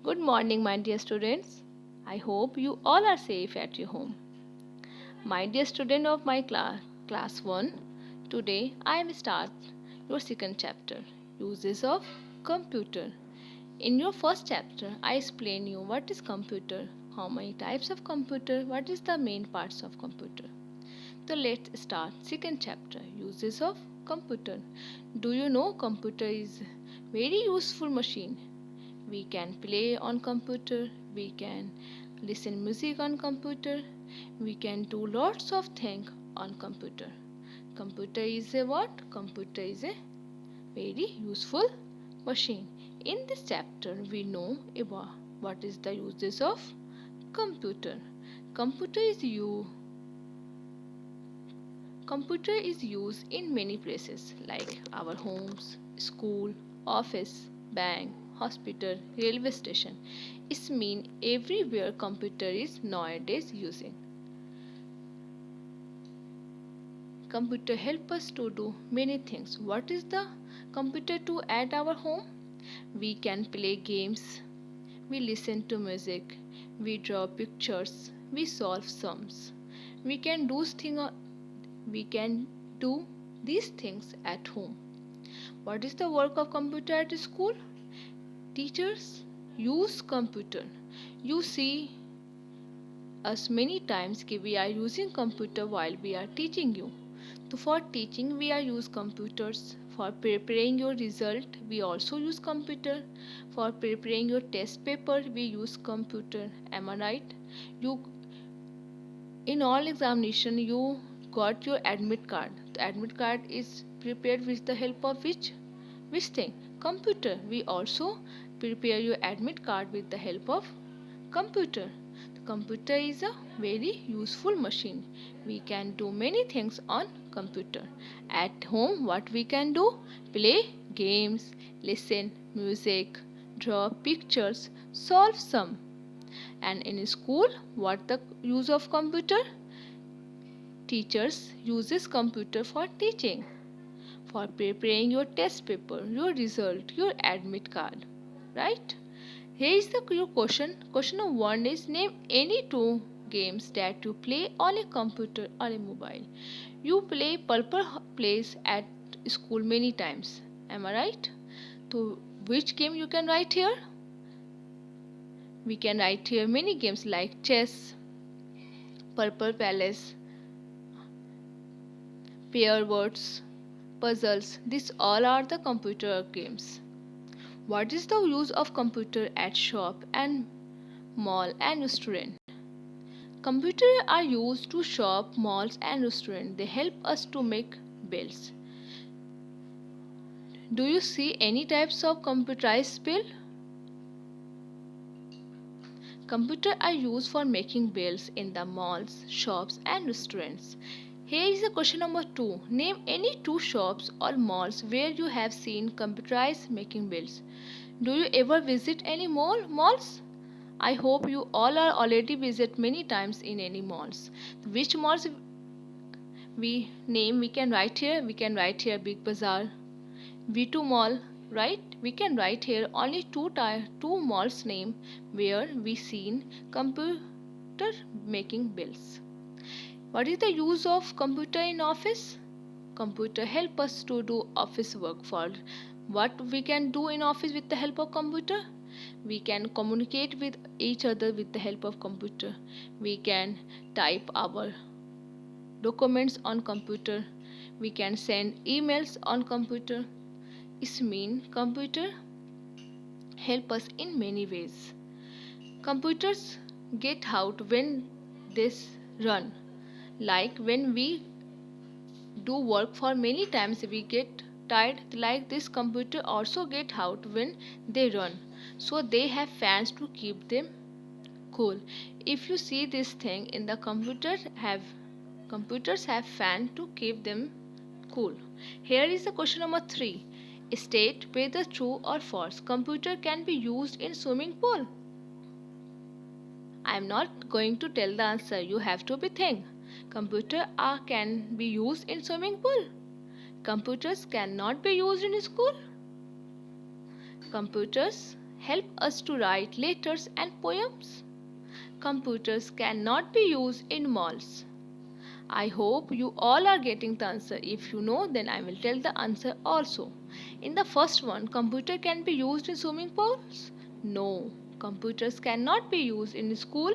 Good morning, my dear students. I hope you all are safe at your home. My dear student of my class 1, today I am start your second chapter, uses of computer. In your first chapter, I explain you what is computer, how many types of computer, what is the main parts of computer. So let's start second chapter, uses of computer. Do you know computer is very useful machine? We can play on computer, we can listen music on computer, we can do lots of things on computer. Computer is a what? Computer is a very useful machine. In this chapter we know about what is the uses of computer. Computer is you Computer is used in many places like our homes, school, office, bank, hospital, railway station. It means everywhere computer is nowadays using. Computer help us to do many things. What is the computer to at our home? We can play games, we listen to music, we draw pictures, we solve sums. We can do thing we can do these things at home. What is the work of computer at school? Teachers use computer. You see us many times we are using computer while we are teaching you. So for teaching we are use computers. For preparing your result we also use computer. For preparing your test paper we use computer. Am I right? You in all examination you got your admit card. The admit card is prepared with the help of which thing? Computer. We also prepare your admit card with the help of computer. The computer is a very useful machine. We can do many things on computer. At home what we can do? Play games, listen music, draw pictures, solve sum. And in school what the use of computer? Teachers uses computer for teaching, for preparing your test paper, your result, your admit card. Right? Here is your question. Question number 1 is name any two games that you play on a computer or a mobile. You play purple plays at school many times. Am I right? So which game you can write here? We can write here many games like chess, purple palace, pair words, puzzles. These all are the computer games. What is the use of computer at shop and mall and restaurant? Computers are used to shop, malls and restaurants. They help us to make bills. Do you see any types of computerized bill? Computers are used for making bills in the malls, shops and restaurants. Here is the question number 2. Name any two shops or malls where you have seen computerized making bills. Do you ever visit any malls? I hope you all are already visit many times in any malls. Which malls we can write here? We can write here Big Bazaar, V2 Mall, right? We can write here only two malls name where we seen computer making bills. What is the use of computer in office? Computer help us to do office work. For what we can do in office with the help of computer? We can communicate with each other with the help of computer. We can type our documents on computer. We can send emails on computer. It means computer help us in many ways. Computers get out when this run. Like when we do work for many times we get tired, like this computer also get out when they run, so they have fans to keep them cool. If you see this thing in the computers have fan to keep them cool. Here is the question number 3. State whether true or false computer can be used in swimming pool. I am not going to tell the answer, you have to be think. Computer can be used in swimming pool. Computers cannot be used in school. Computers help us to write letters and poems? Computers cannot be used in malls. I hope you all are getting the answer. If you know, then I will tell the answer also. In the first one, computer can be used in swimming pools? No, computers cannot be used in school.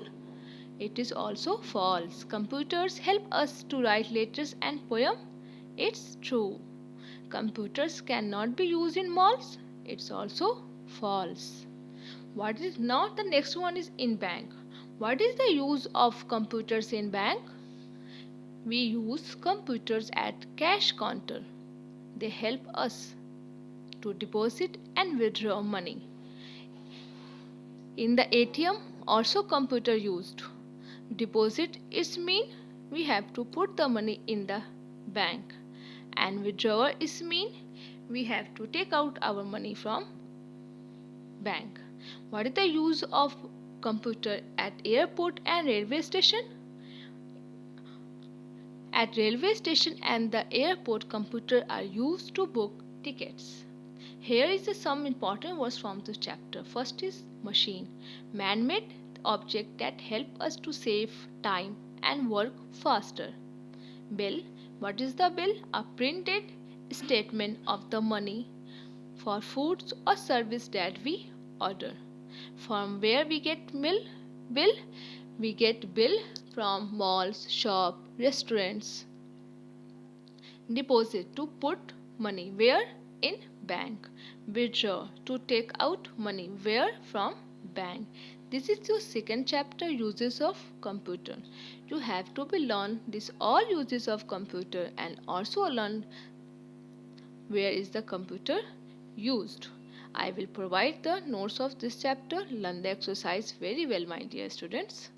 It is also false. Computers help us to write letters and poem. It's true. Computers cannot be used in malls. It's also false. What is now the next one is in bank. What is the use of computers in bank? We use computers at cash counter. They help us to deposit and withdraw money. In the ATM also computer used. Deposit is mean we have to put the money in the bank, and withdrawal is mean we have to take out our money from bank. What is the use of computer at airport and railway station? At railway station and the airport, computers are used to book tickets. Here is some important words from this chapter. First is machine, man-made object that help us to save time and work faster. Bill, what is the bill? A printed statement of the money for foods or service that we order. From where we get bill? We get bill from malls, shop, restaurants. Deposit, to put money where? In bank. Withdraw, to take out money where? From bank. This is your second chapter, uses of computer. You have to be learn this all uses of computer and also learn where is the computer used. I will provide the notes of this chapter. Learn the exercise very well, my dear students.